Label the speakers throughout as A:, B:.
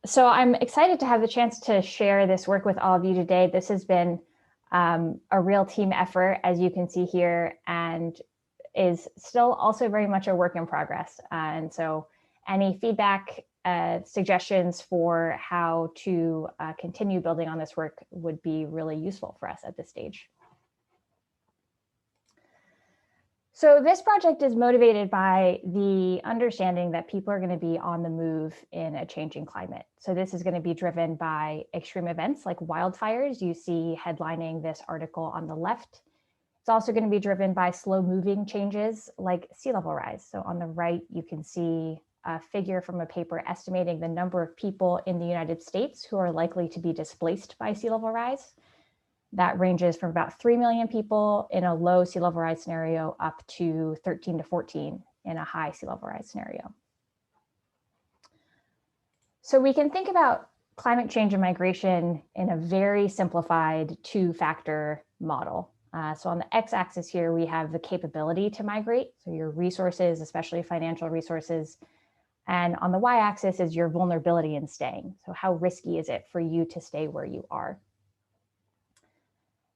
A: So I'm excited to have the chance to share this work with all of you today. This has been a real team effort, as you can see here, and is still also very much a work in progress. And so any feedback, suggestions for how to continue building on this work would be really useful for us at this stage. So this project is motivated by the understanding that people are going to be on the move in a changing climate. So this is going to be driven by extreme events like wildfires. You see headlining this article on the left. It's also going to be driven by slow moving changes like sea level rise. So on the right, you can see a figure from a paper estimating the number of people in the United States who are likely to be displaced by sea level rise. That ranges from about 3 million people in a low sea level rise scenario up to 13 to 14 in a high sea level rise scenario. So we can think about climate change and migration in a very simplified two-factor model. So on the x-axis here, we have the capability to migrate, so your resources, especially financial resources. And on the y-axis is your vulnerability in staying. So how risky is it for you to stay where you are?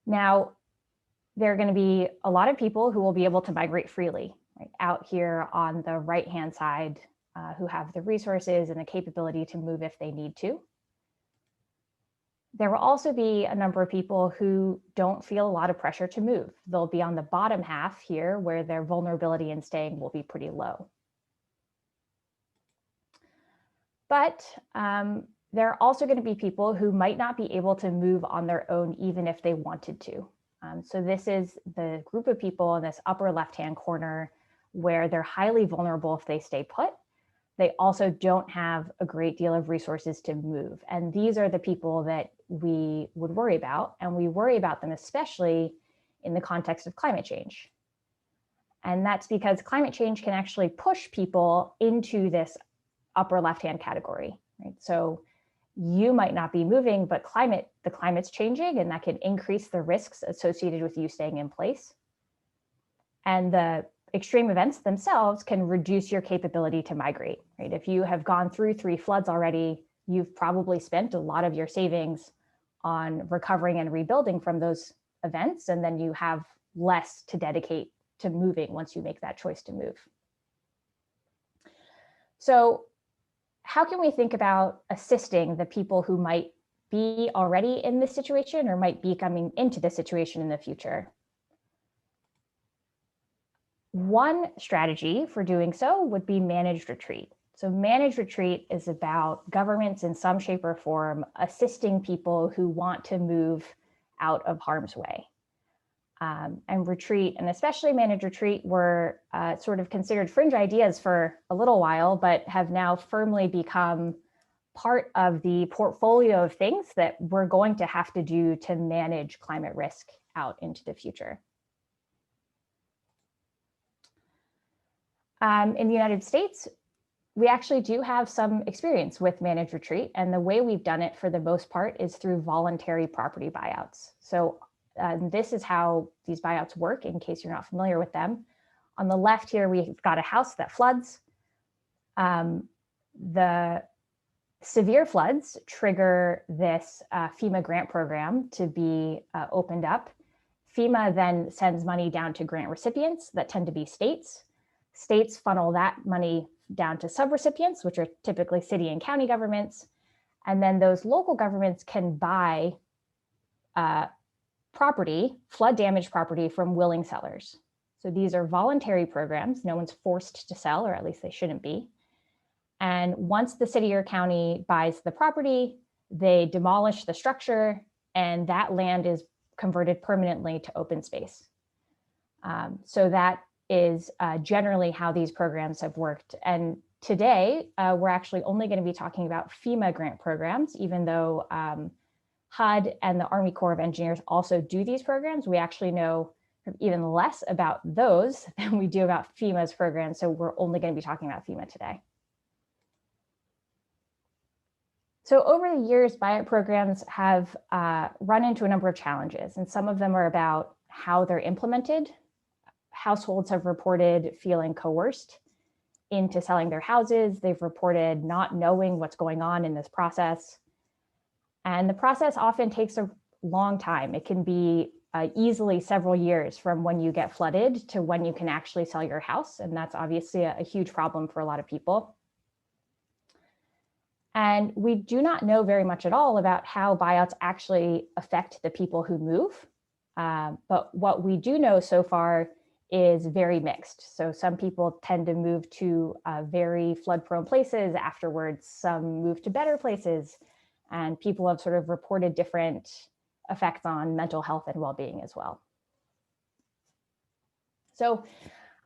A: Now, there are going to be a lot of people who will be able to migrate freely, right? Out here on the right-hand side, who have the resources and the capability to move if they need to. There will also be a number of people who don't feel a lot of pressure to move. They'll be on the bottom half here where their vulnerability in staying will be pretty low. But there are also going to be people who might not be able to move on their own even if they wanted to. So this is the group of people in this upper left-hand corner where they're highly vulnerable if they stay put. They also don't have a great deal of resources to move. And these are the people that we would worry about. And we worry about them especially in the context of climate change. And that's because climate change can actually push people into this upper left-hand category, right? So you might not be moving, but the climate's changing, and that can increase the risks associated with you staying in place. And the extreme events themselves can reduce your capability to migrate, right? If you have gone through 3 floods already, you've probably spent a lot of your savings on recovering and rebuilding from those events, and then you have less to dedicate to moving once you make that choice to move. So how can we think about assisting the people who might be already in this situation or might be coming into this situation in the future? One strategy for doing so would be managed retreat. So managed retreat is about governments in some shape or form assisting people who want to move out of harm's way. And retreat, and especially managed retreat, were sort of considered fringe ideas for a little while, but have now firmly become part of the portfolio of things that we're going to have to do to manage climate risk out into the future. In the United States, we actually do have some experience with managed retreat, and the way we've done it for the most part is through voluntary property buyouts. So this is how these buyouts work, in case you're not familiar with them. On the left here, we've got a house that floods. The severe floods trigger this FEMA grant program to be opened up. FEMA then sends money down to grant recipients that tend to be states. States funnel that money down to subrecipients, which are typically city and county governments. And then those local governments can buy property, flood damaged property, from willing sellers. So these are voluntary programs. No one's forced to sell, or at least they shouldn't be. And once the city or county buys the property, they demolish the structure, and that land is converted permanently to open space. So that is generally how these programs have worked. And today, we're actually only going to be talking about FEMA grant programs, even though HUD and the Army Corps of Engineers also do these programs. We actually know even less about those than we do about FEMA's programs, so we're only going to be talking about FEMA today. So over the years, buyout programs have run into a number of challenges, and some of them are about how they're implemented. Households have reported feeling coerced into selling their houses. They've reported not knowing what's going on in this process. And the process often takes a long time. It can be easily several years from when you get flooded to when you can actually sell your house. And that's obviously a huge problem for a lot of people. And we do not know very much at all about how buyouts actually affect the people who move. But what we do know so far is very mixed. So some people tend to move to very flood-prone places afterwards. Some move to better places. And people have sort of reported different effects on mental health and well-being as well. So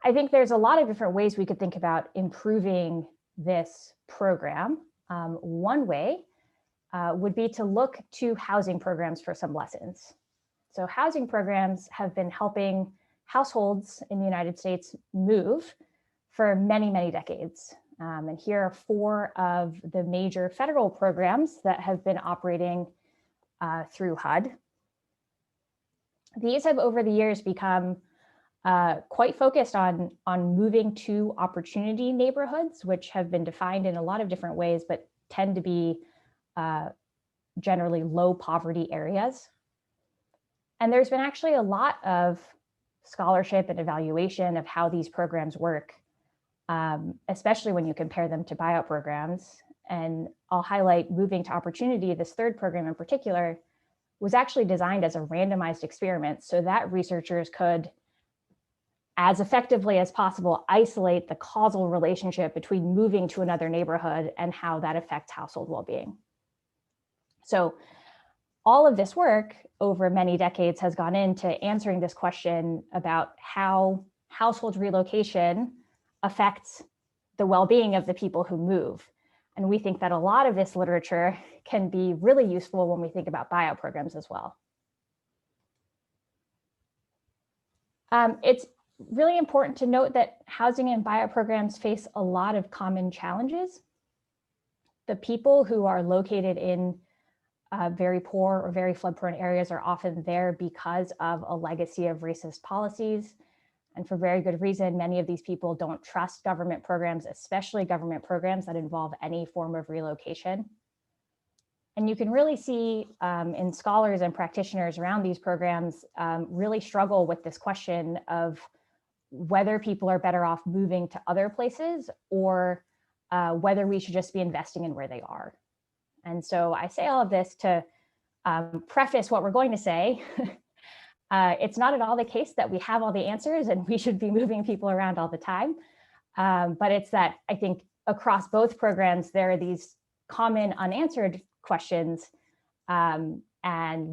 A: I think there's a lot of different ways we could think about improving this program. One way would be to look to housing programs for some lessons. So housing programs have been helping households in the United States move for many, many decades. And here are 4 of the major federal programs that have been operating through HUD. These have over the years become quite focused on moving to opportunity neighborhoods, which have been defined in a lot of different ways, but tend to be generally low poverty areas. And there's been actually a lot of scholarship and evaluation of how these programs work, especially when you compare them to buyout programs. And I'll highlight Moving to Opportunity, this 3rd program in particular, was actually designed as a randomized experiment so that researchers could, as effectively as possible, isolate the causal relationship between moving to another neighborhood and how that affects household well-being. So all of this work over many decades has gone into answering this question about how household relocation affects the well-being of the people who move. And we think that a lot of this literature can be really useful when we think about buyout programs as well. It's really important to note that housing and buyout programs face a lot of common challenges. The people who are located in very poor or very flood-prone areas are often there because of a legacy of racist policies. And for very good reason, many of these people don't trust government programs, especially government programs that involve any form of relocation. And you can really see in scholars and practitioners around these programs really struggle with this question of whether people are better off moving to other places or whether we should just be investing in where they are. And so I say all of this to preface what we're going to say. It's not at all the case that we have all the answers and we should be moving people around all the time. But it's that I think across both programs, there are these common unanswered questions, and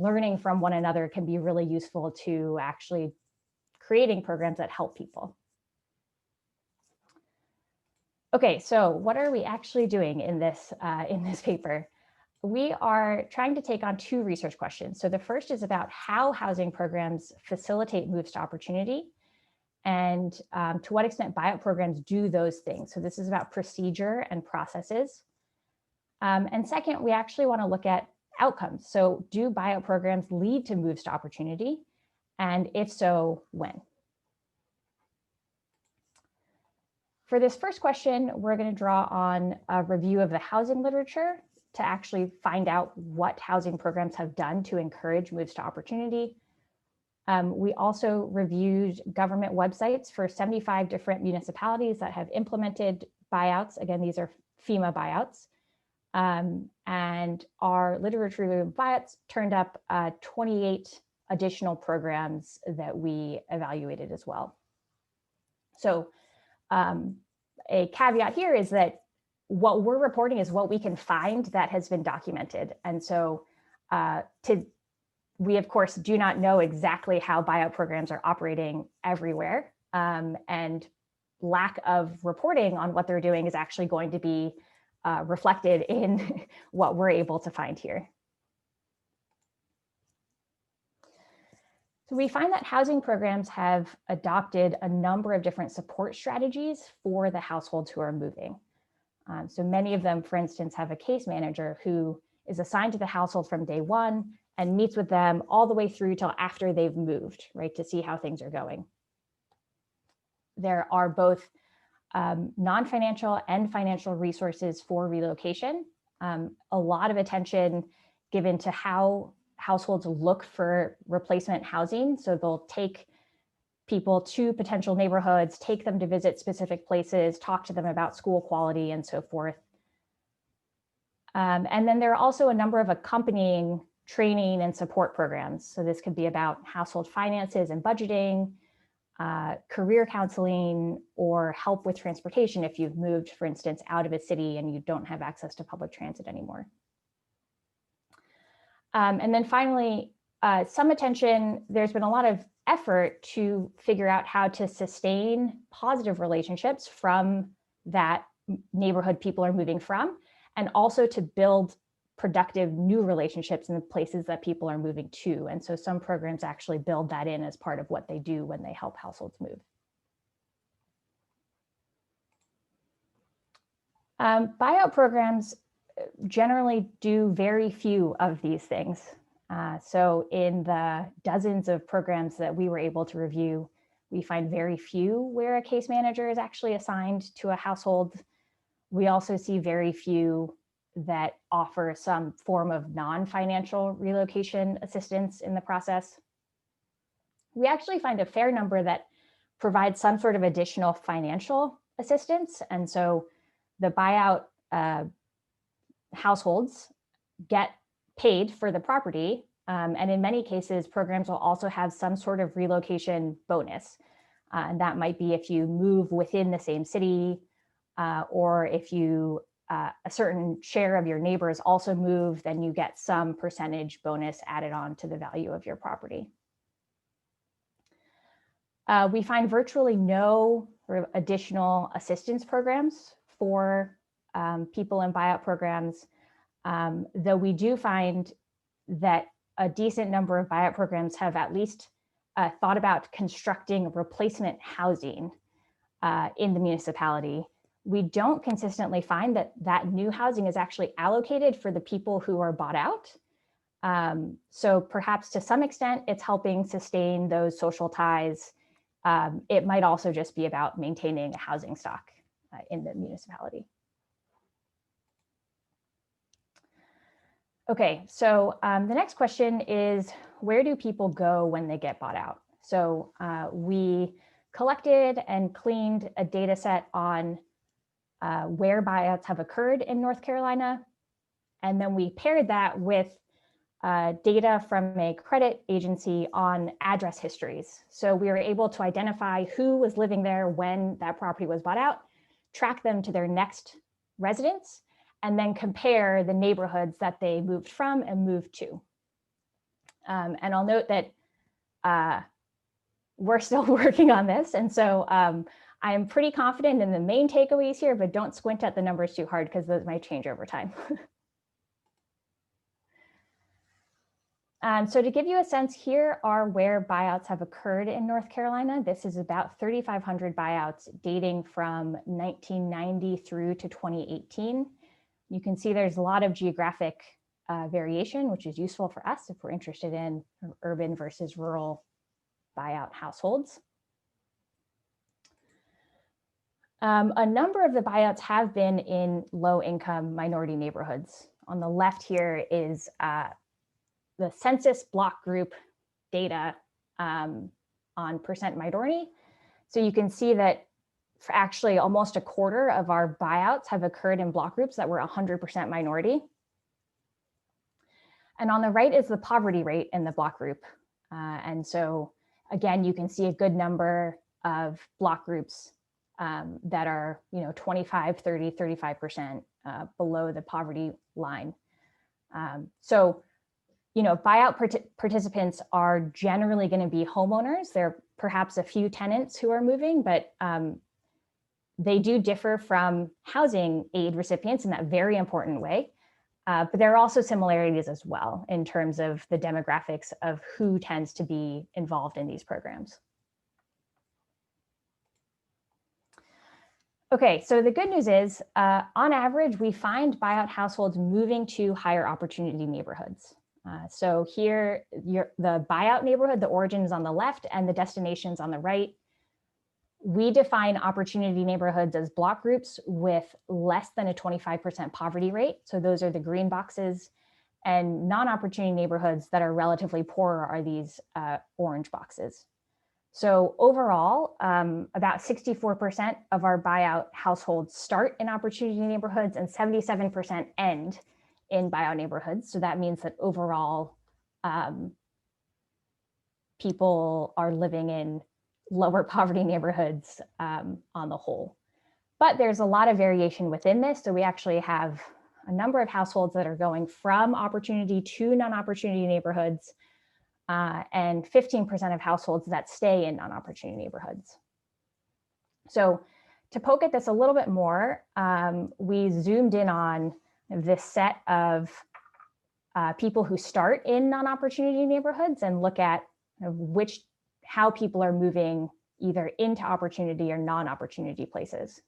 A: learning from one another can be really useful to actually creating programs that help people. Okay, so what are we actually doing in this paper? We are trying to take on 2 research questions. So the first is about how housing programs facilitate moves to opportunity and to what extent buyout programs do those things. So this is about procedure and processes. And second, we actually want to look at outcomes. So do buyout programs lead to moves to opportunity? And if so, when? For this first question, we're going to draw on a review of the housing literature to actually find out what housing programs have done to encourage moves to opportunity. We also reviewed government websites for 75 different municipalities that have implemented buyouts. Again, these are FEMA buyouts. And our literature review of buyouts turned up 28 additional programs that we evaluated as well. So a caveat here is that what we're reporting is what we can find that has been documented. And so we, of course, do not know exactly how buyout programs are operating everywhere. And lack of reporting on what they're doing is actually going to be reflected in what we're able to find here. So we find that housing programs have adopted a number of different support strategies for the households who are moving. So many of them, for instance, have a case manager who is assigned to the household from day one and meets with them all the way through till after they've moved, right, to see how things are going. There are both non-financial and financial resources for relocation. A lot of attention given to how households look for replacement housing. So they'll take people to potential neighborhoods, take them to visit specific places, talk to them about school quality and so forth. And then there are also a number of accompanying training and support programs. So this could be about household finances and budgeting, career counseling, or help with transportation if you've moved, for instance, out of a city and you don't have access to public transit anymore. And then finally, some attention, there's been a lot of effort to figure out how to sustain positive relationships from that neighborhood people are moving from, and also to build productive new relationships in the places that people are moving to. And so some programs actually build that in as part of what they do when they help households move. Buyout programs generally do very few of these things. So in the dozens of programs that we were able to review, we find very few where a case manager is actually assigned to a household. We also see very few that offer some form of non-financial relocation assistance in the process. We actually find a fair number that provide some sort of additional financial assistance. And so the buyout households get paid for the property. And in many cases, programs will also have some sort of relocation bonus. And that might be if you move within the same city, or if you a certain share of your neighbors also move, then you get some percentage bonus added on to the value of your property. We find virtually no additional assistance programs for people in buyout programs, though we do find that a decent number of buyout programs have at least thought about constructing replacement housing in the municipality. We don't consistently find that that new housing is actually allocated for the people who are bought out. So perhaps to some extent, it's helping sustain those social ties. It might also just be about maintaining a housing stock in the municipality. Okay, so the next question is, where do people go when they get bought out? So we collected and cleaned a data set on where buyouts have occurred in North Carolina. And then we paired that with data from a credit agency on address histories. So we were able to identify who was living there when that property was bought out, track them to their next residence, and then compare the neighborhoods that they moved from and moved to. And I'll note that we're still working on this. And so I'm pretty confident in the main takeaways here, but don't squint at the numbers too hard because those might change over time. So to give you a sense, here are where buyouts have occurred in North Carolina. This is about 3,500 buyouts dating from 1990 through to 2018. You can see there's a lot of geographic variation, which is useful for us if we're interested in urban versus rural buyout households. A number of the buyouts have been in low-income minority neighborhoods. On the left here is the census block group data on percent minority. So you can see that for actually almost a quarter of our buyouts have occurred in block groups that were 100% minority. And on the right is the poverty rate in the block group. And so again, you can see a good number of block groups that are 25, 30, 35% below the poverty line. So buyout participants are generally going to be homeowners. There are perhaps a few tenants who are moving, but they do differ from housing aid recipients in that very important way. But there are also similarities as well in terms of the demographics of who tends to be involved in these programs. Okay, so the good news is, on average, we find buyout households moving to higher opportunity neighborhoods. So here, the buyout neighborhood, the origin is on the left and the destination's on the right. We define opportunity neighborhoods as block groups with less than a 25% poverty rate. So those are the green boxes, and non-opportunity neighborhoods that are relatively poor are these orange boxes. So overall, about 64% of our buyout households start in opportunity neighborhoods and 77% end in buyout neighborhoods. So that means that overall, people are living in lower poverty neighborhoods on the whole. But there's a lot of variation within this. So we actually have a number of households that are going from opportunity to non-opportunity neighborhoods, and 15% of households that stay in non-opportunity neighborhoods. So to poke at this a little bit more, we zoomed in on this set of people who start in non-opportunity neighborhoods and look at how people are moving either into opportunity or non-opportunity places.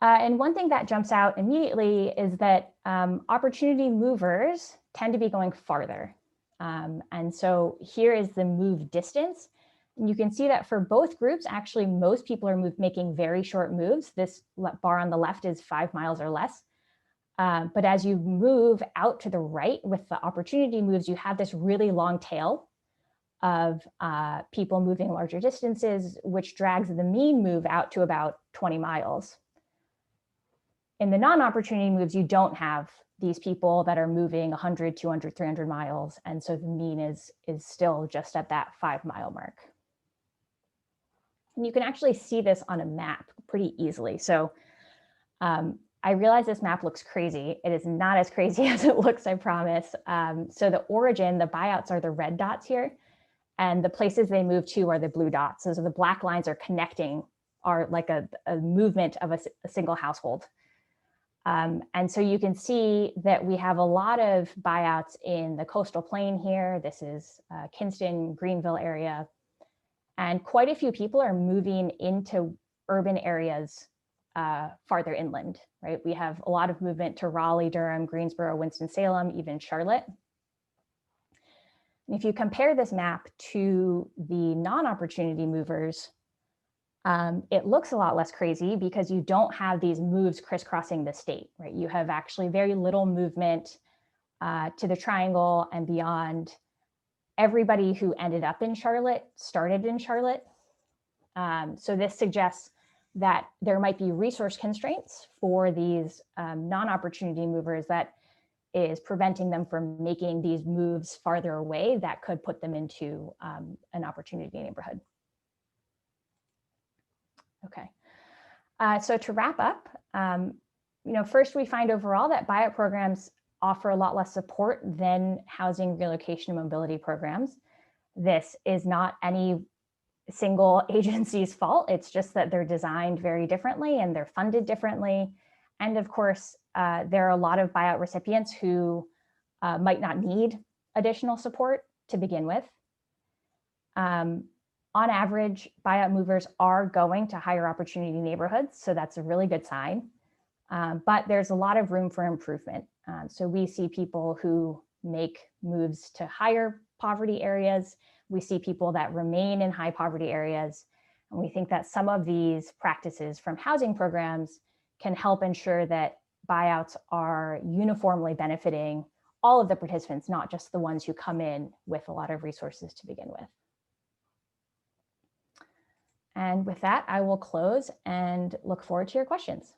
A: And one thing that jumps out immediately is that opportunity movers tend to be going farther. And so here is the move distance. And you can see that for both groups, actually, most people are making very short moves. This bar on the left is 5 miles or less. But as you move out to the right with the opportunity moves, you have this really long tail of people moving larger distances, which drags the mean move out to about 20 miles. In the non-opportunity moves, you don't have these people that are moving 100, 200, 300 miles. And so the mean is still just at that 5 mile mark. And you can actually see this on a map pretty easily. So I realize this map looks crazy. It is not as crazy as it looks, I promise. So the origin, the buyouts are the red dots here, and the places they move to are the blue dots. So the black lines are connecting, are like a movement of a single household. And so you can see that we have a lot of buyouts in the coastal plain here. This is Kinston, Greenville area. And quite a few people are moving into urban areas farther inland, right? We have a lot of movement to Raleigh, Durham, Greensboro, Winston-Salem, even Charlotte. And if you compare this map to the non-opportunity movers, it looks a lot less crazy because you don't have these moves crisscrossing the state, right? You have actually very little movement to the triangle and beyond. Everybody who ended up in Charlotte started in Charlotte. So this suggests that there might be resource constraints for these non-opportunity movers that is preventing them from making these moves farther away that could put them into an opportunity neighborhood. Okay, so to wrap up, first we find overall that buyout programs offer a lot less support than housing relocation and mobility programs. This is not any single agency's fault. It's just that they're designed very differently and they're funded differently. And of course, there are a lot of buyout recipients who might not need additional support to begin with. On average, buyout movers are going to higher opportunity neighborhoods, so that's a really good sign. But there's a lot of room for improvement. So we see people who make moves to higher poverty areas. We see people that remain in high poverty areas. And we think that some of these practices from housing programs can help ensure that buyouts are uniformly benefiting all of the participants, not just the ones who come in with a lot of resources to begin with. And with that, I will close and look forward to your questions.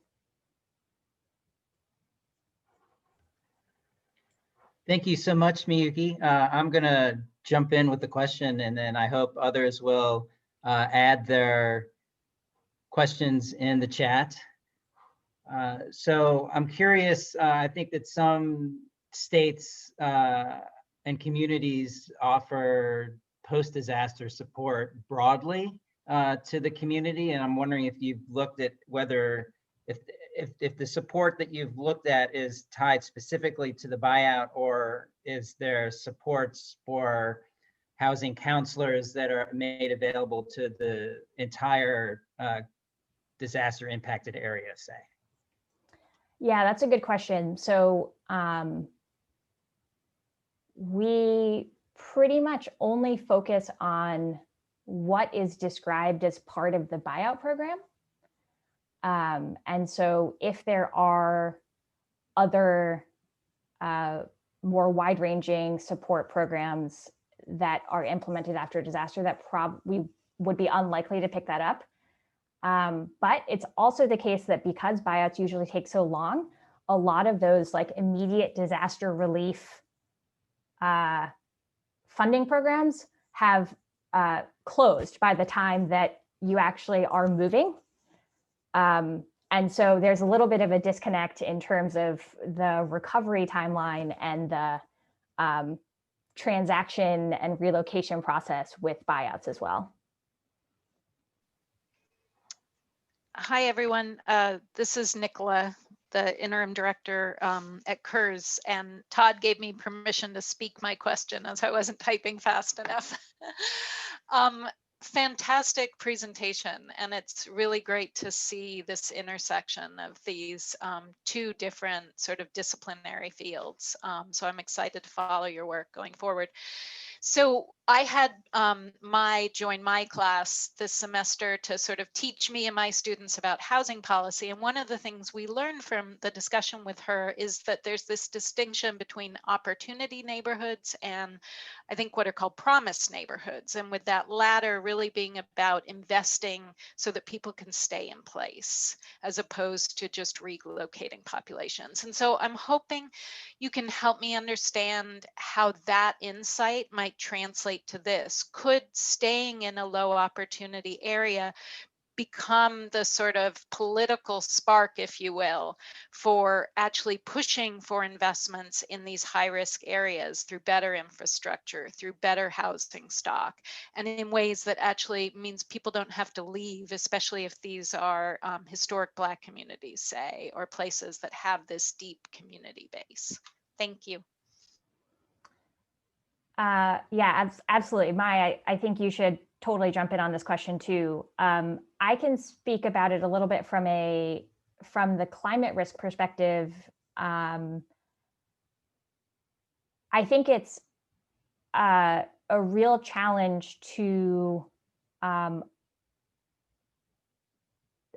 B: Thank you so much, Miyuki. I'm going to jump in with the question, and then I hope others will add their questions in the chat. So I'm curious, I think that some states and communities offer post-disaster support broadly to the community, and I'm wondering if you've looked at whether if the support that you've looked at is tied specifically to the buyout, or is there supports for housing counselors that are made available to the entire disaster impacted area, say?
A: Yeah, that's a good question. So we pretty much only focus on what is described as part of the buyout program. And so if there are other more wide-ranging support programs that are implemented after a disaster, that we would be unlikely to pick that up. But it's also the case that because buyouts usually take so long, a lot of those like immediate disaster relief funding programs have closed by the time that you actually are moving. And so there's a little bit of a disconnect in terms of the recovery timeline and the transaction and relocation process with buyouts as well.
C: Hi, everyone. This is Nicola, the interim director at KERS, and Todd gave me permission to speak my question as I wasn't typing fast enough. Fantastic presentation, and it's really great to see this intersection of these two different sort of disciplinary fields. So I'm excited to follow your work going forward. So I had join my class this semester to sort of teach me and my students about housing policy. And one of the things we learned from the discussion with her is that there's this distinction between opportunity neighborhoods and I think what are called promise neighborhoods. And with that latter really being about investing so that people can stay in place as opposed to just relocating populations. And so I'm hoping you can help me understand how that insight might translate to this. Could staying in a low opportunity area become the sort of political spark, if you will, for actually pushing for investments in these high risk areas through better infrastructure, through better housing stock, and in ways that actually means people don't have to leave, especially if these are historic Black communities, say, or places that have this deep community base. Thank you.
A: Yeah, absolutely. Mai, I think you should totally jump in on this question too. I can speak about it a little bit from the climate risk perspective. I think it's a real challenge to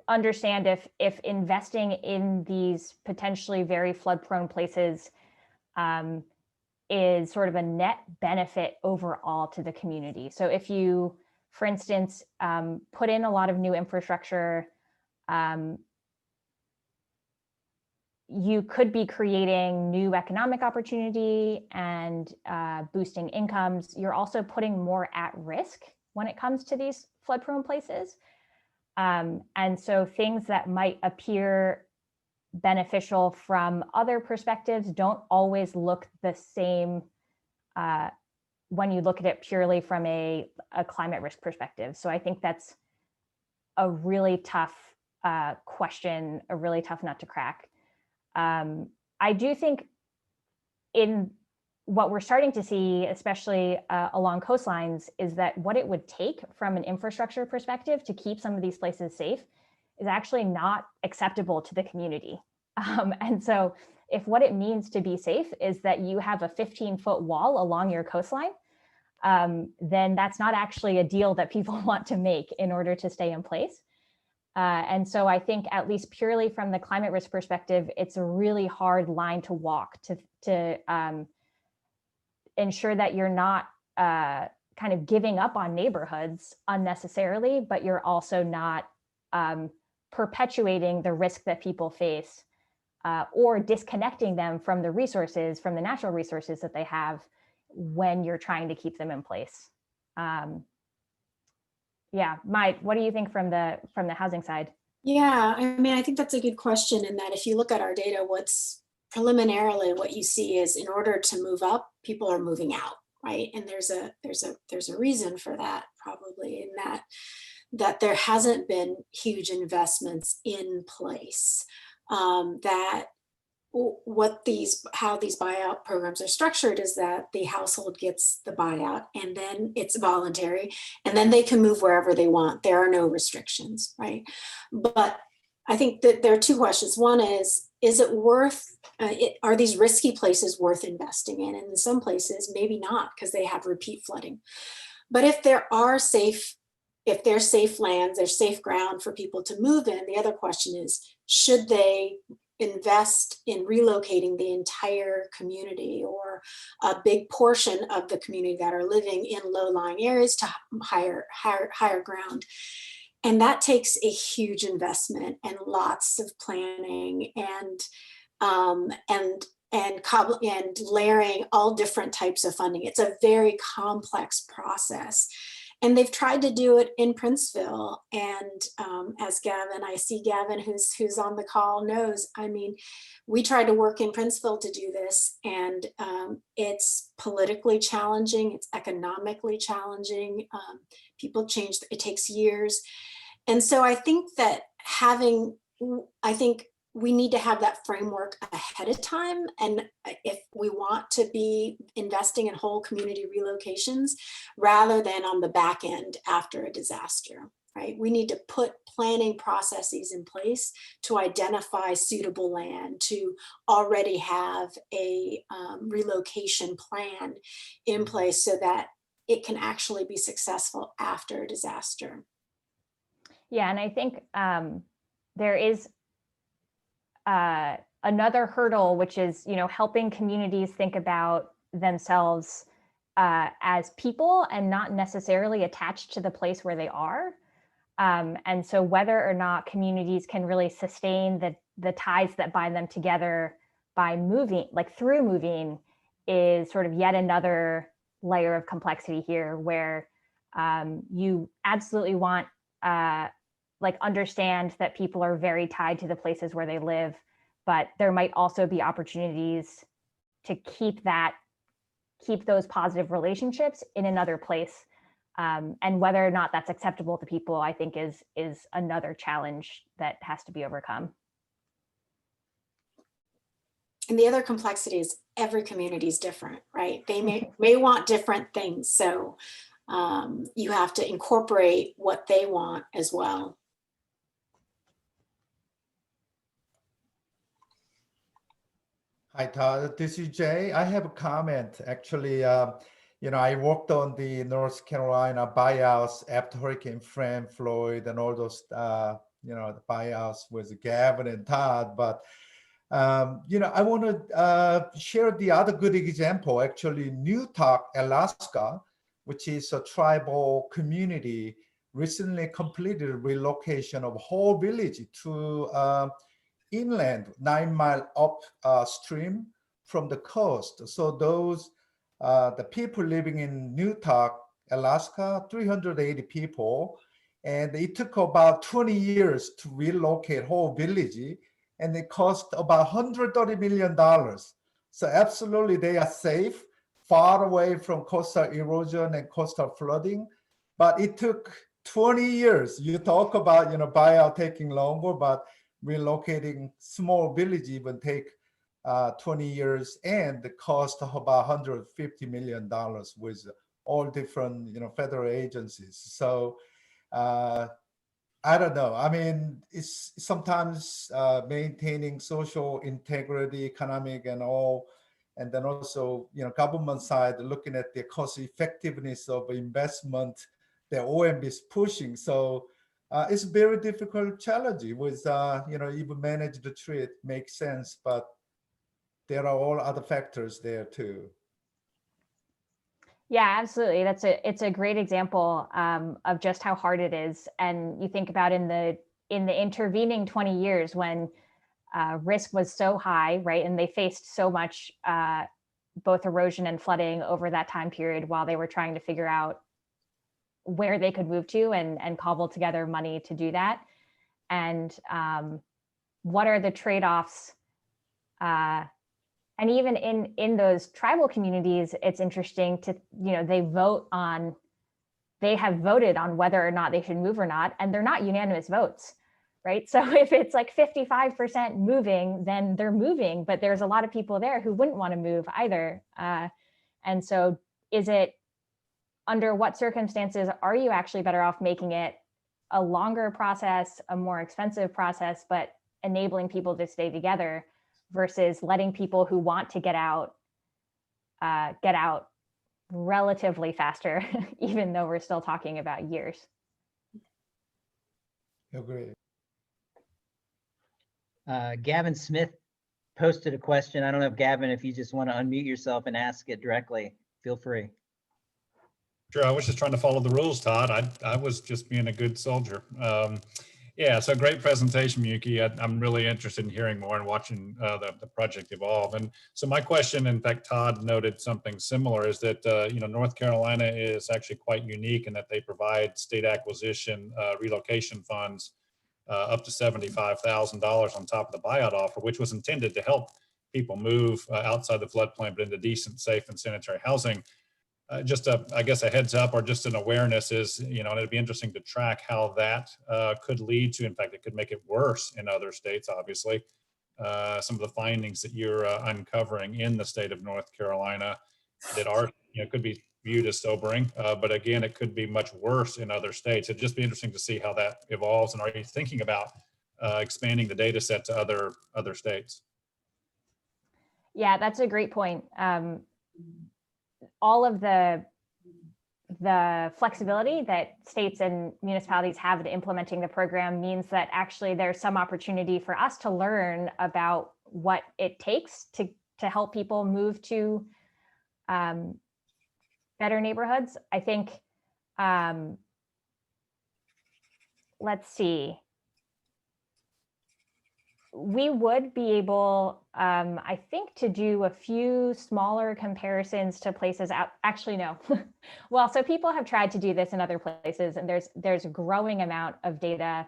A: understand if investing in these potentially very flood-prone places is sort of a net benefit overall to the community. So if you, for instance, put in a lot of new infrastructure, you could be creating new economic opportunity and boosting incomes. You're also putting more at risk when it comes to these flood-prone places. And so things that might appear beneficial from other perspectives don't always look the same when you look at it purely from a climate risk perspective. So I think that's a really tough question, a really tough nut to crack. I do think in what we're starting to see, especially along coastlines, is that what it would take from an infrastructure perspective to keep some of these places safe is actually not acceptable to the community. And so if what it means to be safe is that you have a 15-foot wall along your coastline, then that's not actually a deal that people want to make in order to stay in place. And so I think at least purely from the climate risk perspective, it's a really hard line to walk to ensure that you're not kind of giving up on neighborhoods unnecessarily, but you're also not perpetuating the risk that people face or disconnecting them from the resources, from the natural resources that they have when you're trying to keep them in place. Yeah, Mai, what do you think from the housing side?
D: Yeah, I mean, I think that's a good question, in that if you look at our data, what's preliminarily what you see is in order to move up, people are moving out, right? And there's a reason for that, probably, in that there hasn't been huge investments in place. That how these buyout programs are structured is that the household gets the buyout and then it's voluntary and then they can move wherever they want. There are no restrictions, right? But I think that there are two questions. One is it worth, are these risky places worth investing in? And in some places, maybe not, because they have repeat flooding. But if there are safe if they're safe lands, they're safe ground for people to move in. The other question is, should they invest in relocating the entire community or a big portion of the community that are living in low-lying areas to higher ground? And that takes a huge investment and lots of planning and layering all different types of funding. It's a very complex process. And they've tried to do it in Princeville. And as Gavin, I see Gavin, who's on the call, knows, I mean, we tried to work in Princeville to do this, and it's politically challenging, it's economically challenging. People change, it takes years. And so I think that we need to have that framework ahead of time. And if we want to be investing in whole community relocations, rather than on the back end after a disaster, right? We need to put planning processes in place to identify suitable land, to already have a relocation plan in place so that it can actually be successful after a disaster.
A: Yeah, and I think there is another hurdle, which is, helping communities think about themselves as people and not necessarily attached to the place where they are. And so whether or not communities can really sustain the ties that bind them together by moving, like through moving, is sort of yet another layer of complexity here, where you absolutely want understand that people are very tied to the places where they live, but there might also be opportunities to keep those positive relationships in another place. And whether or not that's acceptable to people, I think is another challenge that has to be overcome.
D: And the other complexity is every community is different, right? They may want different things. So you have to incorporate what they want as well.
E: Hi, Todd. This is Jay. I have a comment. Actually, I worked on the North Carolina buyouts after Hurricane Fran, Floyd, and all those, the buyouts with Gavin and Todd. But, I want to share the other good example, actually, Newtok, Alaska, which is a tribal community, recently completed relocation of a whole village to inland, 9 mile upstream from the coast. So those, the people living in Newtok, Alaska, 380 people, and it took about 20 years to relocate whole village, and it cost about $130 million. So absolutely they are safe, far away from coastal erosion and coastal flooding, but it took 20 years. You talk about, buyout taking longer, but relocating small village even take 20 years, and the cost of about $150 million with all different, federal agencies. So I don't know. I mean, it's sometimes maintaining social integrity, economic and all, and then also, government side looking at the cost effectiveness of investment that OMB is pushing. So it's very difficult challenge with, even manage the trade makes sense, but there are all other factors there too.
A: Yeah, absolutely. It's a great example of just how hard it is. And you think about in the intervening 20 years when risk was so high, right? And they faced so much both erosion and flooding over that time period while they were trying to figure out where they could move to and cobble together money to do that. And what are the trade-offs? And even in those tribal communities, it's interesting to, they have voted on whether or not they should move or not, and they're not unanimous votes, right? So if it's like 55% moving, then they're moving, but there's a lot of people there who wouldn't want to move either. And so under what circumstances are you actually better off making it a longer process, a more expensive process, but enabling people to stay together versus letting people who want to get out relatively faster, even though we're still talking about years.
E: Agree.
B: Gavin Smith posted a question. I don't know if Gavin, if you just want to unmute yourself and ask it directly, feel free.
F: Sure, I was just trying to follow the rules, Todd. I was just being a good soldier. Yeah, so great presentation, Miyuki. I'm really interested in hearing more and watching the project evolve. And so my question, in fact, Todd noted something similar, is that North Carolina is actually quite unique in that they provide state acquisition relocation funds up to $75,000 on top of the buyout offer, which was intended to help people move outside the floodplain but into decent, safe, and sanitary housing. I guess a heads up or just an awareness is, and it'd be interesting to track how that could lead to, in fact, it could make it worse in other states, obviously. Some of the findings that you're uncovering in the state of North Carolina that are, could be viewed as sobering, but again, it could be much worse in other states. It'd just be interesting to see how that evolves. And are you thinking about expanding the data set to other states?
A: Yeah, that's a great point. All of the flexibility that states and municipalities have in implementing the program means that actually there's some opportunity for us to learn about what it takes to help people move to better neighborhoods. I think, let's see. We would be able, I think, to do a few smaller comparisons to places out. Actually, no. Well, so people have tried to do this in other places, and there's a growing amount of data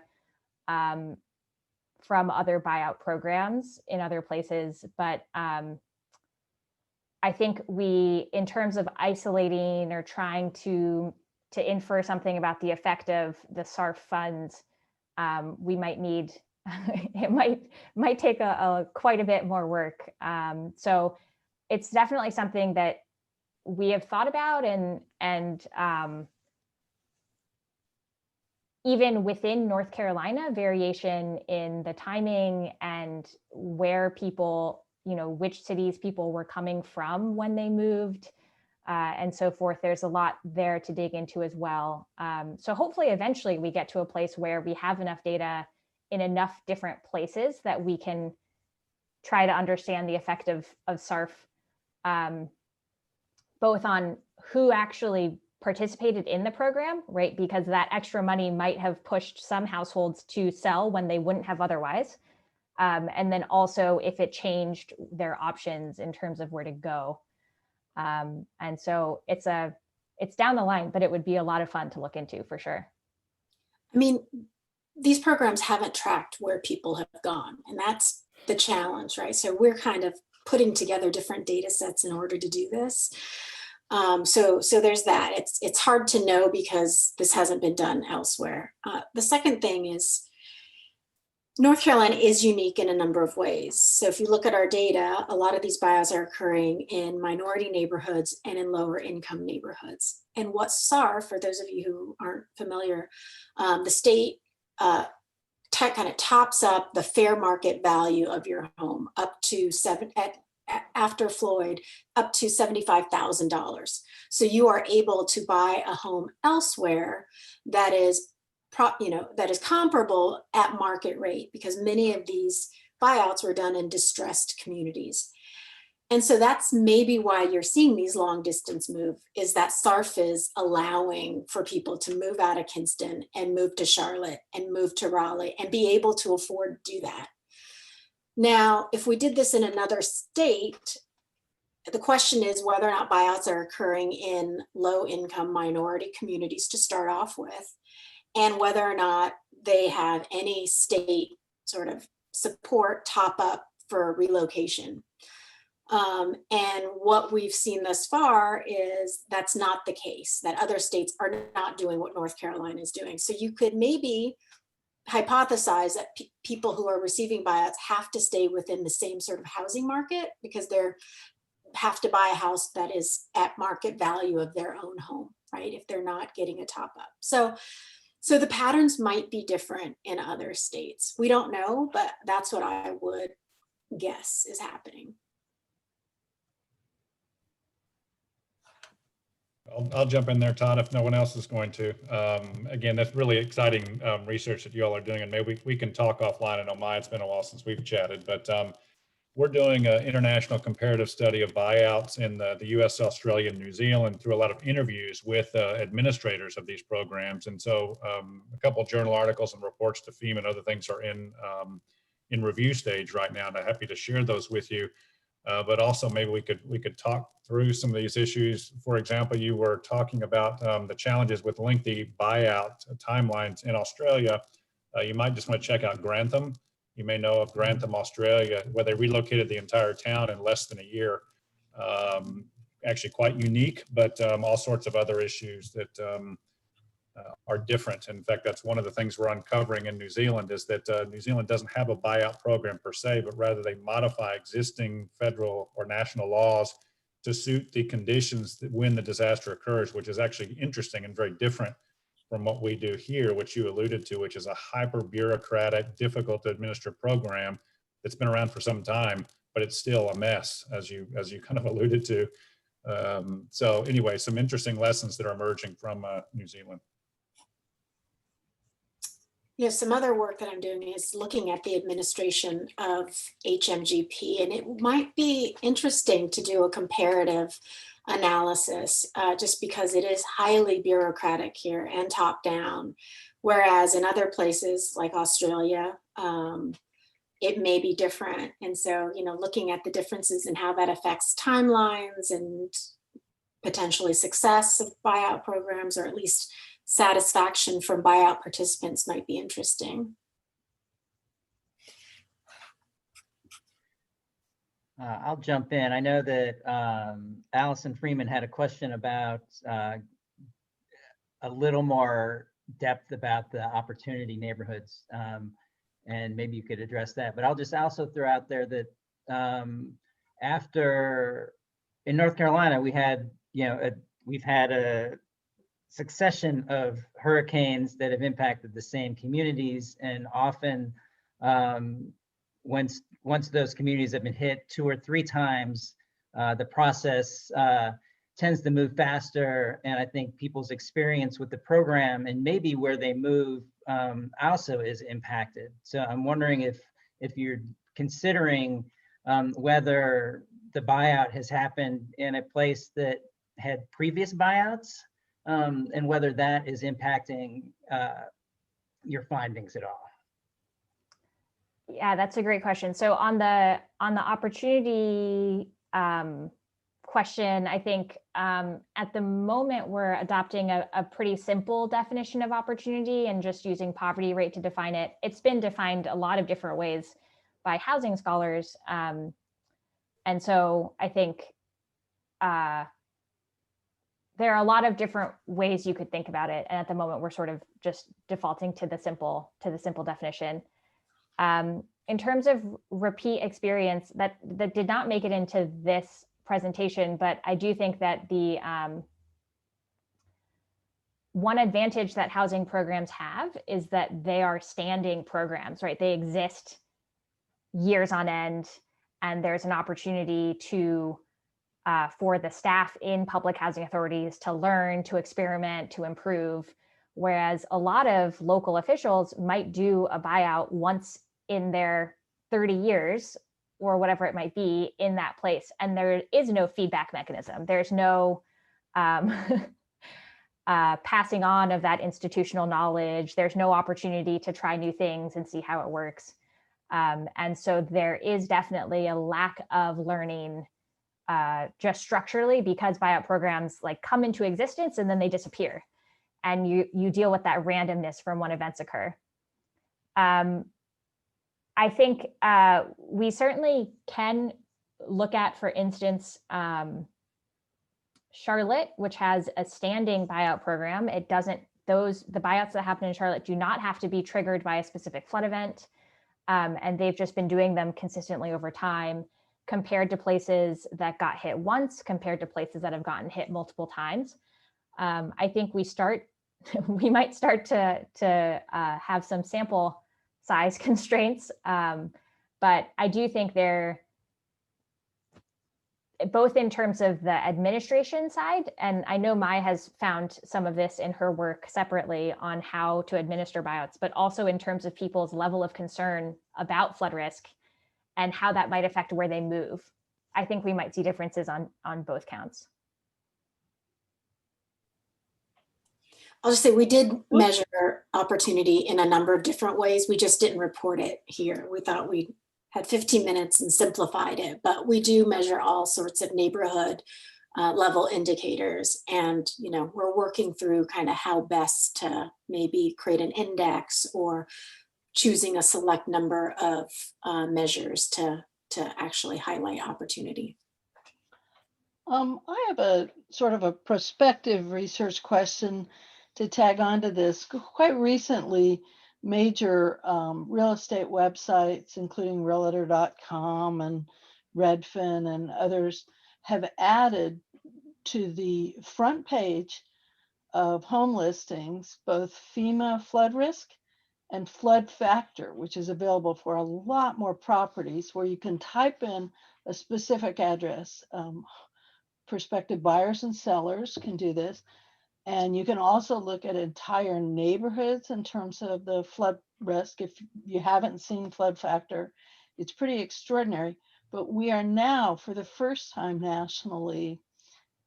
A: from other buyout programs in other places. But I think in terms of isolating or trying to infer something about the effect of the SARF funds, we might need. It might take quite a bit more work. So it's definitely something that we have thought about, and even within North Carolina, variation in the timing and where people, which cities people were coming from when they moved, and so forth. There's a lot there to dig into as well. So hopefully eventually we get to a place where we have enough data in enough different places that we can try to understand the effect of SARF, both on who actually participated in the program, right? Because that extra money might have pushed some households to sell when they wouldn't have otherwise. And then also if it changed their options in terms of where to go. And so it's down the line, but it would be a lot of fun to look into for sure.
D: I mean, these programs haven't tracked where people have gone, and that's the challenge, right? So we're kind of putting together different data sets in order to do this. So there's that. It's hard to know because this hasn't been done elsewhere. The second thing is North Carolina is unique in a number of ways. So if you look at our data, a lot of these buyouts are occurring in minority neighborhoods and in lower income neighborhoods. And what SARF, for those of you who aren't familiar, the state kind of tops up the fair market value of your home up to after Floyd, up to $75,000. So you are able to buy a home elsewhere that is comparable at market rate, because many of these buyouts were done in distressed communities. And so that's maybe why you're seeing these long distance move, is that SARF is allowing for people to move out of Kinston and move to Charlotte and move to Raleigh and be able to afford to do that. Now, if we did this in another state, the question is whether or not buyouts are occurring in low income minority communities to start off with, and whether or not they have any state sort of support top up for relocation. And what we've seen thus far is that's not the case, that other states are not doing what North Carolina is doing. So you could maybe hypothesize that people who are receiving buyouts have to stay within the same sort of housing market because they're have to buy a house that is at market value of their own home, right? If they're not getting a top up. So the patterns might be different in other states. We don't know, but that's what I would guess is happening.
F: I'll jump in there, Todd, if no one else is going to. Again, that's really exciting research that you all are doing, and maybe we can talk offline. I know, Mai, it's been a while since we've chatted, but we're doing an international comparative study of buyouts in the US, Australia, and New Zealand through a lot of interviews with administrators of these programs. And so a couple of journal articles and reports to FEMA and other things are in review stage right now, and I'm happy to share those with you. But also maybe we could talk through some of these issues. For example, you were talking about the challenges with lengthy buyout timelines in Australia. You might just want to check out Grantham. You may know of Grantham, Australia, where they relocated the entire town in less than a year. Actually quite unique, but all sorts of other issues that are different. In fact, that's one of the things we're uncovering in New Zealand, is that New Zealand doesn't have a buyout program per se, but rather they modify existing federal or national laws to suit the conditions that when the disaster occurs, which is actually interesting and very different from what we do here, which you alluded to, which is a hyper bureaucratic, difficult to administer program that's been around for some time, but it's still a mess, as you kind of alluded to. So anyway, some interesting lessons that are emerging from New Zealand.
D: Yeah, some other work that I'm doing is looking at the administration of HMGP, and it might be interesting to do a comparative analysis just because it is highly bureaucratic here and top down, whereas in other places like Australia, it may be different. And so, you know, looking at the differences in how that affects timelines and potentially success of buyout programs, or at least satisfaction from buyout participants, might be interesting.
B: I'll jump in. I know that Allison Freeman had a question about a little more depth about the opportunity neighborhoods, and maybe you could address that. But I'll just also throw out there that after in North Carolina, we had, we've had a succession of hurricanes that have impacted the same communities, and often once those communities have been hit 2 or 3 times, the process tends to move faster. And I think people's experience with the program and maybe where they move also is impacted. So I'm wondering if you're considering whether the buyout has happened in a place that had previous buyouts, and whether that is impacting your findings at all.
A: Yeah, that's a great question. So on the opportunity question, I think at the moment we're adopting a pretty simple definition of opportunity and just using poverty rate to define it. It's been defined a lot of different ways by housing scholars. And so I think there are a lot of different ways you could think about it. And at the moment, we're sort of just defaulting to the simple definition. In terms of repeat experience, that did not make it into this presentation, but I do think that the one advantage that housing programs have is that they are standing programs, right? They exist years on end, and there's an opportunity to for the staff in public housing authorities to learn, to experiment, to improve. Whereas a lot of local officials might do a buyout once in their 30 years or whatever it might be in that place. And there is no feedback mechanism. There's no passing on of that institutional knowledge. There's no opportunity to try new things and see how it works. And so there is definitely a lack of learning just structurally, because buyout programs like come into existence and then they disappear, and you deal with that randomness from when events occur. I think we certainly can look at, for instance, Charlotte, which has a standing buyout program. It doesn't, the buyouts that happen in Charlotte do not have to be triggered by a specific flood event. And they've just been doing them consistently over time, compared to places that got hit once, compared to places that have gotten hit multiple times. I think we might start to have some sample size constraints, but I do think both in terms of the administration side, and I know Mai has found some of this in her work separately on how to administer buyouts, but also in terms of people's level of concern about flood risk and how that might affect where they move. I think we might see differences on both counts.
D: I'll just say we did measure opportunity in a number of different ways. We just didn't report it here. We thought we had 15 minutes and simplified it, but we do measure all sorts of neighborhood level indicators. And, you know, we're working through kind of how best to maybe create an index or choosing a select number of measures to actually highlight opportunity.
G: I have a sort of a prospective research question to tag onto this. Quite recently, major real estate websites, including realtor.com and Redfin and others, have added to the front page of home listings both FEMA flood risk and flood factor, which is available for a lot more properties, where you can type in a specific address. Prospective buyers and sellers can do this. And you can also look at entire neighborhoods in terms of the flood risk. If you haven't seen flood factor, it's pretty extraordinary. But we are now, for the first time nationally,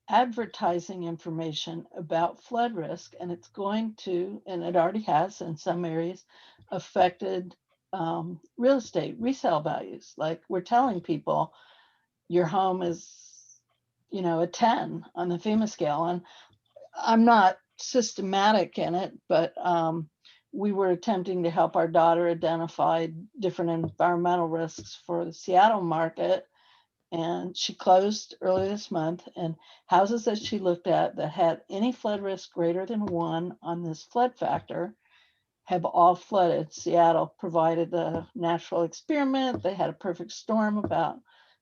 G: advertising information about flood risk, and it's going to, and it already has in some areas, affected real estate resale values. Like, we're telling people your home is, you know, a 10 on the FEMA scale. And I'm not systematic in it, but we were attempting to help our daughter identify different environmental risks for the Seattle market. And she closed early this month, and houses that she looked at that had any flood risk greater than 1 on this flood factor have all flooded. Seattle provided the natural experiment. They had a perfect storm about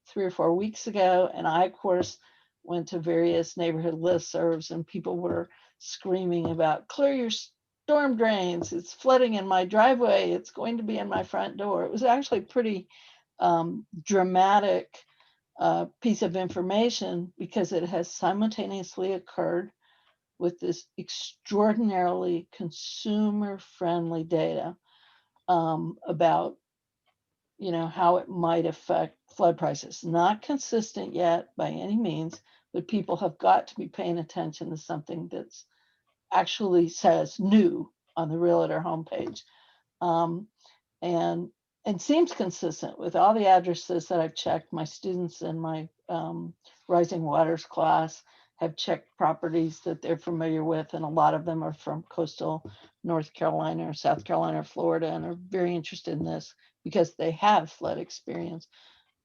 G: 3 or 4 weeks ago. And I, of course, went to various neighborhood listservs, and people were screaming about, clear your storm drains. It's flooding in my driveway. It's going to be in my front door. It was actually pretty dramatic piece of information, because it has simultaneously occurred with this extraordinarily consumer-friendly data about, you know, how it might affect flood prices. Not consistent yet by any means, but people have got to be paying attention to something that's actually says new on the realtor homepage, and seems consistent with all the addresses that I've checked. My students in my Rising Waters class have checked properties that they're familiar with, and a lot of them are from coastal North Carolina or South Carolina or Florida, and are very interested in this because they have flood experience.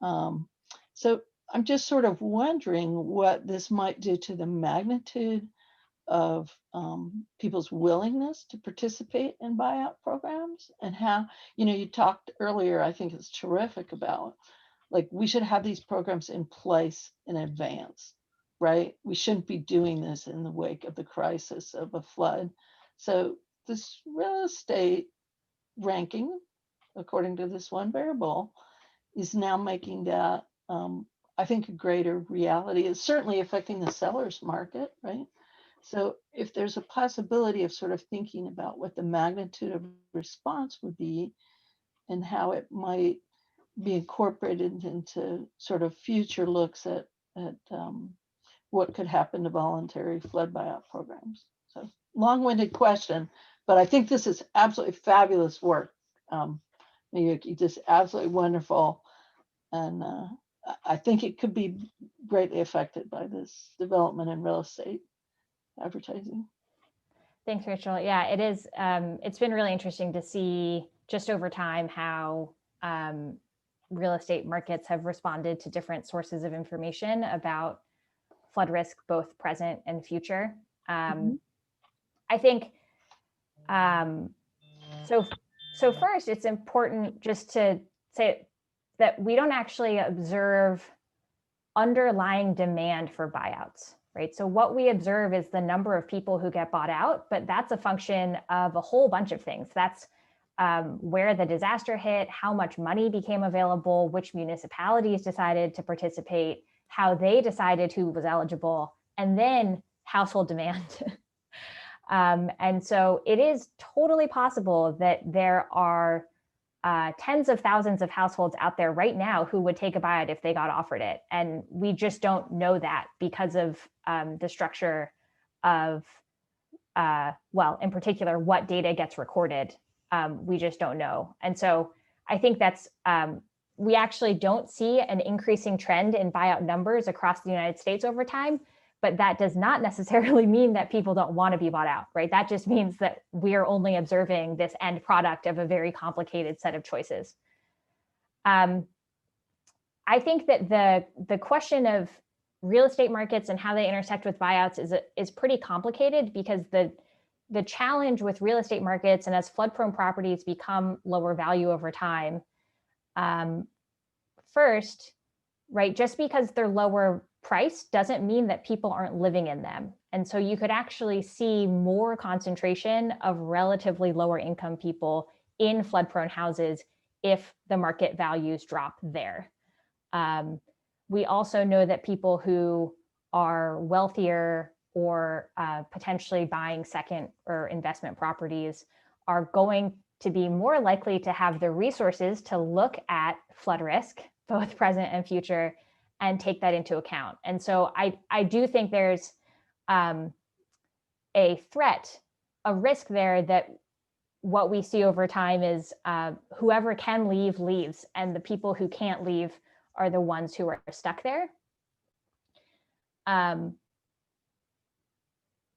G: So I'm just sort of wondering what this might do to the magnitude of people's willingness to participate in buyout programs, and how, you know, you talked earlier, I think it's terrific about, like, we should have these programs in place in advance, right? We shouldn't be doing this in the wake of the crisis of a flood. So this real estate ranking, according to this one variable, is now making that, I think, a greater reality. It's certainly affecting the seller's market, right? So if there's a possibility of sort of thinking about what the magnitude of response would be and how it might be incorporated into sort of future looks at what could happen to voluntary flood buyout programs. So long-winded question, but I think this is absolutely fabulous work. Miyuki, just absolutely wonderful. And I think it could be greatly affected by this development in real estate advertising.
A: Thanks, Rachel. Yeah, it is. It's been really interesting to see just over time how real estate markets have responded to different sources of information about flood risk, both present and future. I think, so first, it's important just to say that we don't actually observe underlying demand for buyouts, right? So what we observe is the number of people who get bought out, but that's a function of a whole bunch of things. That's where the disaster hit, how much money became available, which municipalities decided to participate, how they decided who was eligible, and then household demand. And so it is totally possible that there are tens of thousands of households out there right now who would take a buyout if they got offered it. And we just don't know that because of the structure of, well, in particular, what data gets recorded. We just don't know. And so I think that's, we actually don't see an increasing trend in buyout numbers across the United States over time, but that does not necessarily mean that people don't want to be bought out, right? That just means that we are only observing this end product of a very complicated set of choices. I think that the question of real estate markets and how they intersect with buyouts is pretty complicated, because the challenge with real estate markets, and as flood-prone properties become lower value over time, first, right, just because they're lower price doesn't mean that people aren't living in them. And so you could actually see more concentration of relatively lower income people in flood-prone houses if the market values drop there. We also know that people who are wealthier or potentially buying second or investment properties are going to be more likely to have the resources to look at flood risk, both present and future, and take that into account. And so I do think there's a threat, a risk there, that what we see over time is whoever can leave leaves, and the people who can't leave are the ones who are stuck there.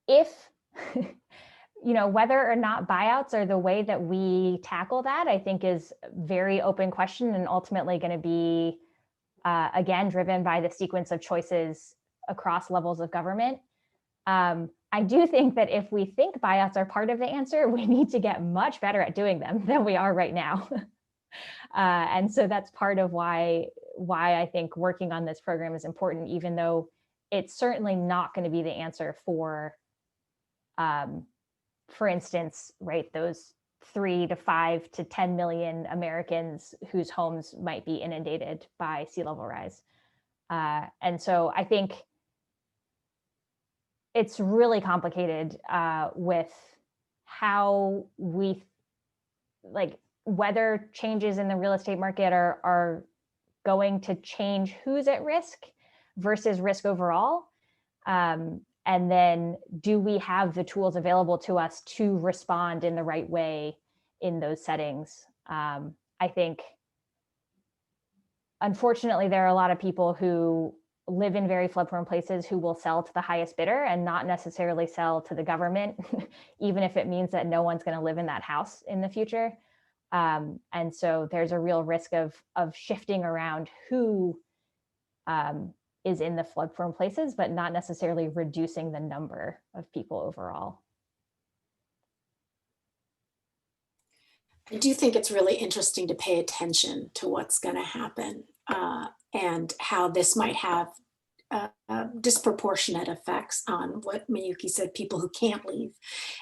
A: If, you know, whether or not buyouts are the way that we tackle that, I think is a very open question, and ultimately going to be, again, driven by the sequence of choices across levels of government. I do think that if we think buyouts are part of the answer, we need to get much better at doing them than we are right now. And so that's part of why I think working on this program is important, even though it's certainly not going to be the answer for instance, right, those 3 to 5 to 10 million Americans whose homes might be inundated by sea level rise. And so I think it's really complicated with how we, like, whether changes in the real estate market are going to change who's at risk versus risk overall. And then do we have the tools available to us to respond in the right way in those settings? I think, unfortunately, there are a lot of people who live in very flood-prone places who will sell to the highest bidder and not necessarily sell to the government, even if it means that no one's going to live in that house in the future. And so there's a real risk of shifting around who is in the flood-prone places, but not necessarily reducing the number of people overall.
D: I do think it's really interesting to pay attention to what's going to happen and how this might have disproportionate effects on what Miyuki said, people who can't leave.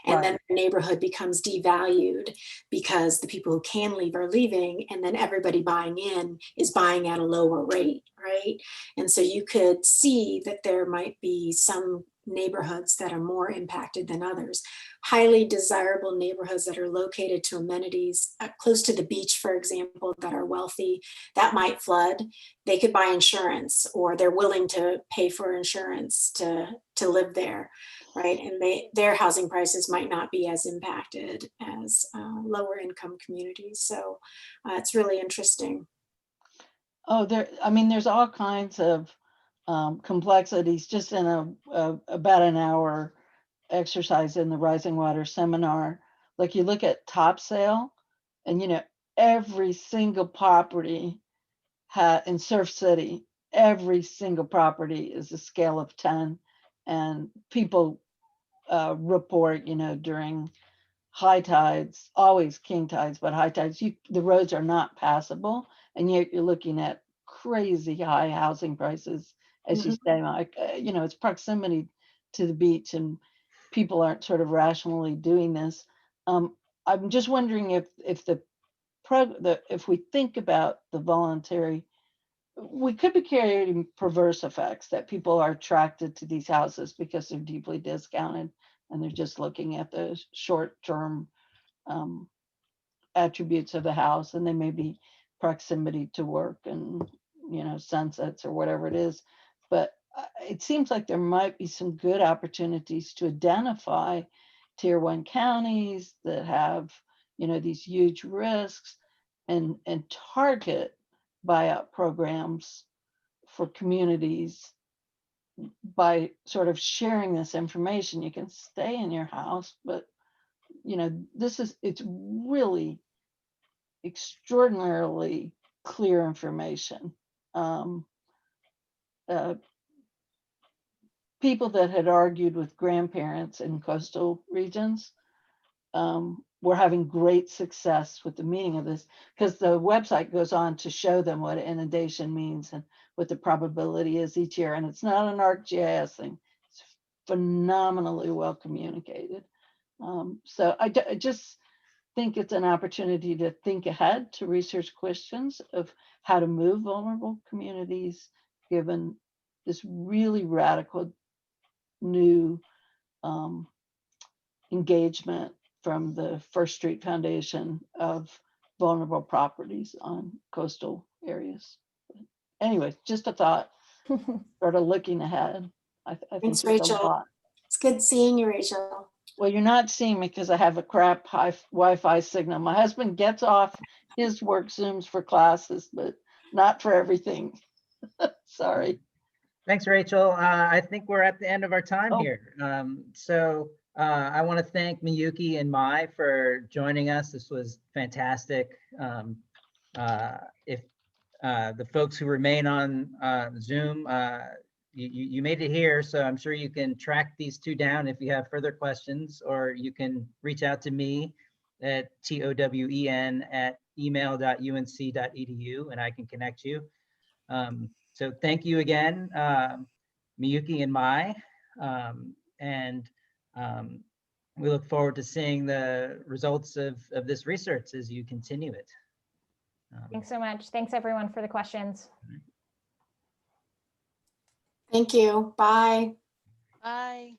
D: And
A: Right.
D: then the neighborhood becomes devalued because the people who can leave are leaving, and then everybody buying in is buying at a lower rate, right? And so you could see that there might be some neighborhoods that are more impacted than others. Highly desirable neighborhoods that are located to amenities close to the beach, for example, that are wealthy, that might flood. They could buy insurance, or they're willing to pay for insurance to live there, right? And their housing prices might not be as impacted as lower income communities. So it's really interesting.
G: Oh, I mean, there's all kinds of complexities just in about an hour exercise in the Rising Water seminar. Like, you look at top sale, and, you know, every single property in Surf City, every single property is a scale of 10. And people report, you know, during high tides, always king tides, but high tides, the roads are not passable. And yet you're looking at crazy high housing prices, as you say, Mike. You know, it's proximity to the beach, and people aren't sort of rationally doing this. I'm just wondering if we think about the voluntary we could be creating perverse effects that people are attracted to these houses because they're deeply discounted and they're just looking at the short-term attributes of the house, and they may be proximity to work and, you know, sunsets or whatever it is. But it seems like there might be some good opportunities to identify tier 1 counties that have, you know, these huge risks and target buyout programs for communities by sort of sharing this information. You can stay in your house, but, you know, it's really extraordinarily clear information. People that had argued with grandparents in coastal regions were having great success with the meaning of this, because the website goes on to show them what inundation means and what the probability is each year. And it's not an ArcGIS thing. It's phenomenally well communicated. So I just think it's an opportunity to think ahead, to research questions of how to move vulnerable communities, given this really radical new engagement from the First Street Foundation of vulnerable properties on coastal areas. But anyway, just a thought, sort of looking ahead. I think
D: Thanks,
G: there's a
D: Rachel.
G: lot.
D: It's good seeing you, Rachel.
G: Well, you're not seeing me because I have a crap high Wi-Fi signal. My husband gets off his work Zooms for classes, but not for everything. Sorry.
B: Thanks, Rachel. I think we're at the end of our time
G: Oh.
B: here. I want to thank Miyuki and Mai for joining us. This was fantastic. If the folks who remain on Zoom, you made it here, so I'm sure you can track these two down if you have further questions, or you can reach out to me at towen@email.unc.edu and I can connect you. So thank you again, Miyuki and Mai, we look forward to seeing the results of this research as you continue it.
A: Thanks so much. Thanks everyone for the questions.
D: Thank you. Bye.
C: Bye.